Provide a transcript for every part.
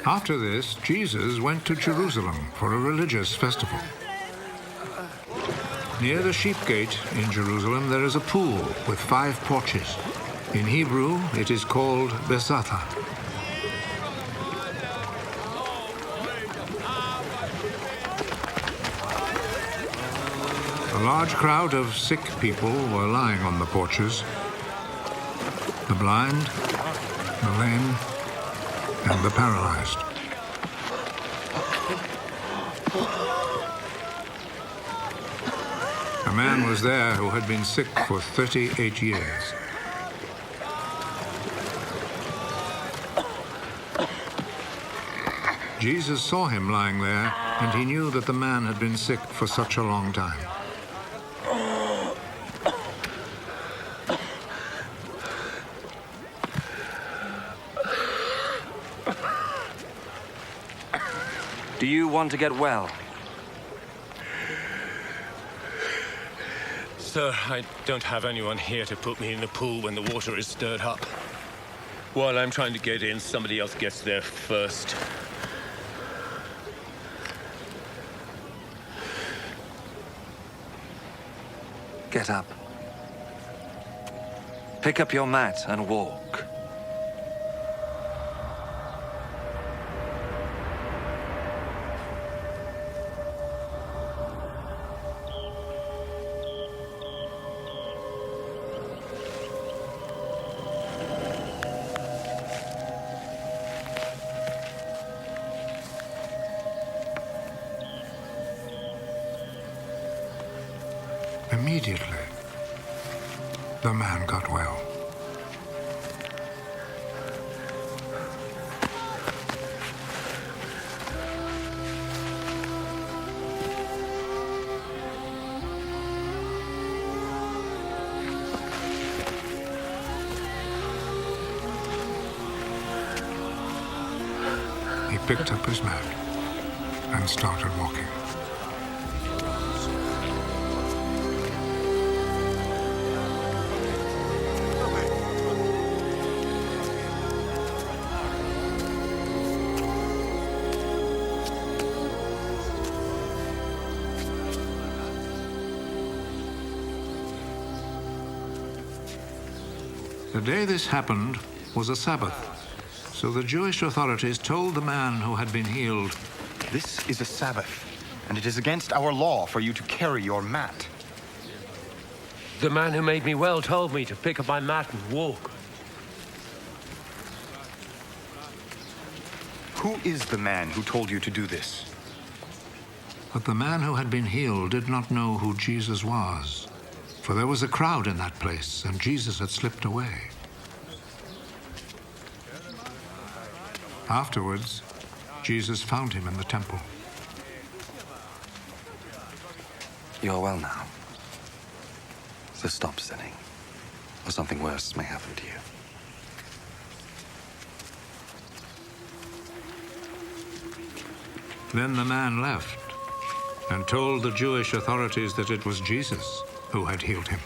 After this, Jesus went to Jerusalem for a religious festival. Near the sheep gate in Jerusalem, there is a pool with 5 porches. In Hebrew, it is called Besatha. A large crowd of sick people were lying on the porches. The blind, the lame, and the paralyzed. A man was there who had been sick for 38 years. Jesus saw him lying there, and he knew that the man had been sick for such a long time. Do you want to get well? Sir, I don't have anyone here to put me in the pool when the water is stirred up. While I'm trying to get in, somebody else gets there first. Get up. Pick up your mat and walk. Immediately, the man got well. He picked up his mat and started walking. The day this happened was a Sabbath, so the Jewish authorities told the man who had been healed, "This is a Sabbath, and it is against our law for you to carry your mat." The man who made me well told me to pick up my mat and walk. Who is the man who told you to do this? But the man who had been healed did not know who Jesus was, for there was a crowd in that place, and Jesus had slipped away. Afterwards, Jesus found him in the temple. You're well now. So stop sinning, or something worse may happen to you. Then the man left and told the Jewish authorities that it was Jesus who had healed him.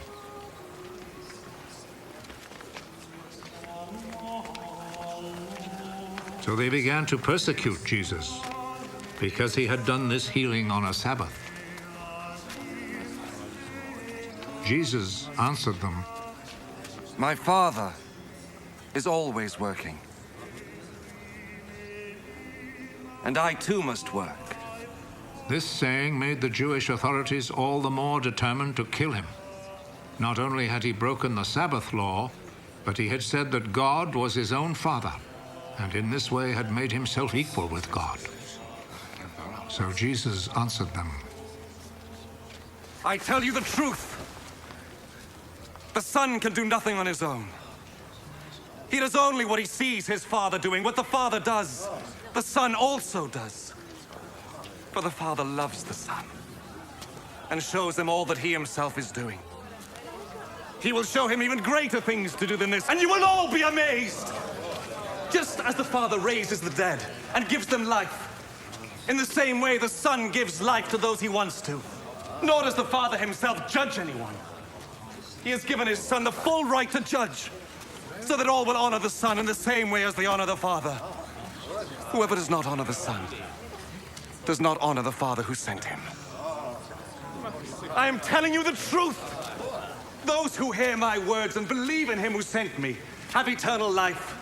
So they began to persecute Jesus because he had done this healing on a Sabbath. Jesus answered them, My Father is always working. And I too must work. This saying made the Jewish authorities all the more determined to kill him. Not only had he broken the Sabbath law, but he had said that God was his own Father, and in this way had made himself equal with God. So Jesus answered them, I tell you the truth. The Son can do nothing on his own. He does only what he sees his Father doing. What the Father does, the Son also does. For the Father loves the Son and shows him all that he himself is doing. He will show him even greater things to do than this, and you will all be amazed. Just as the Father raises the dead and gives them life, in the same way the Son gives life to those he wants to. Nor does the Father himself judge anyone. He has given his Son the full right to judge, so that all will honor the Son in the same way as they honor the Father. Whoever does not honor the Son does not honor the Father who sent him. I am telling you the truth. Those who hear my words and believe in him who sent me have eternal life.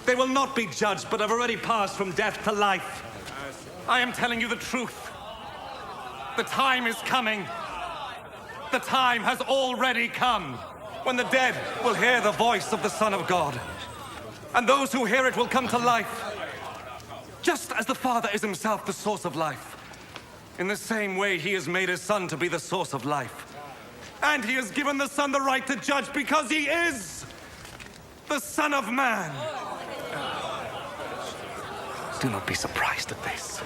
They will not be judged, but have already passed from death to life. I am telling you the truth. The time is coming. The time has already come when the dead will hear the voice of the Son of God. And those who hear it will come to life. Just as the Father is himself the source of life. In the same way, he has made his Son to be the source of life. And he has given the Son the right to judge because he is the Son of Man. Do not be surprised at this.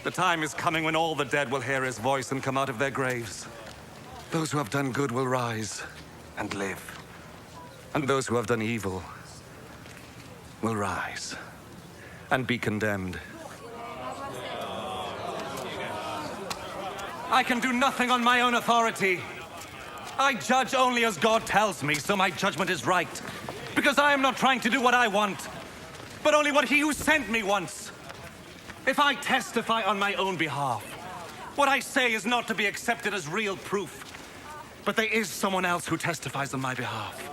The time is coming when all the dead will hear his voice and come out of their graves. Those who have done good will rise and live. And those who have done evil will rise and be condemned. I can do nothing on my own authority. I judge only as God tells me, so my judgment is right. Because I am not trying to do what I want, but only what he who sent me wants. If I testify on my own behalf, what I say is not to be accepted as real proof. But there is someone else who testifies on my behalf.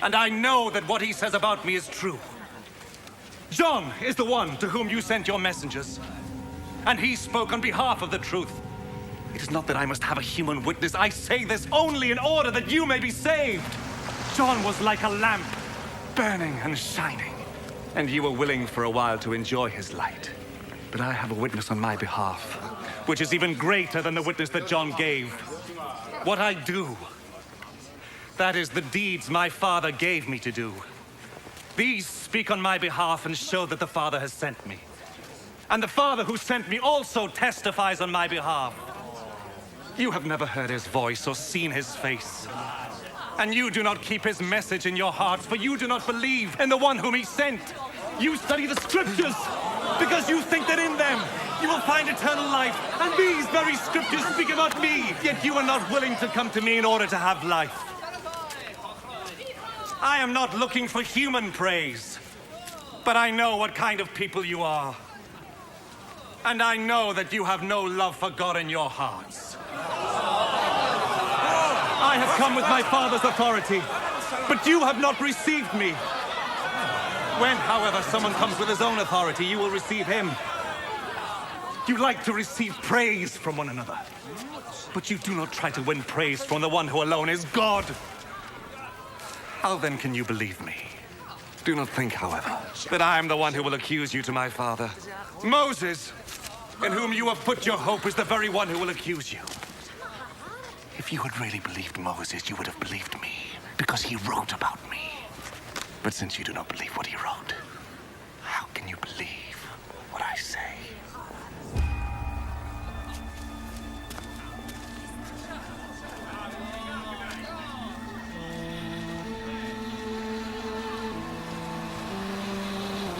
And I know that what he says about me is true. John is the one to whom you sent your messengers. And he spoke on behalf of the truth. It is not that I must have a human witness. I say this only in order that you may be saved. John was like a lamp, burning and shining. And you were willing for a while to enjoy his light. But I have a witness on my behalf, which is even greater than the witness that John gave. What I do, that is the deeds my Father gave me to do. These speak on my behalf and show that the Father has sent me. And the Father who sent me also testifies on my behalf. You have never heard his voice or seen his face. And you do not keep his message in your hearts, for you do not believe in the one whom he sent. You study the scriptures because you think that in them you will find eternal life. And these very scriptures speak about me, yet you are not willing to come to me in order to have life. I am not looking for human praise, but I know what kind of people you are. And I know that you have no love for God in your hearts. I have come with my Father's authority, but you have not received me. When, however, someone comes with his own authority, you will receive him. You like to receive praise from one another, but you do not try to win praise from the one who alone is God. How then can you believe me? Do not think, however, that I am the one who will accuse you to my Father. Moses, in whom you have put your hope, is the very one who will accuse you. If you had really believed Moses, you would have believed me, because he wrote about me. But since you do not believe what he wrote,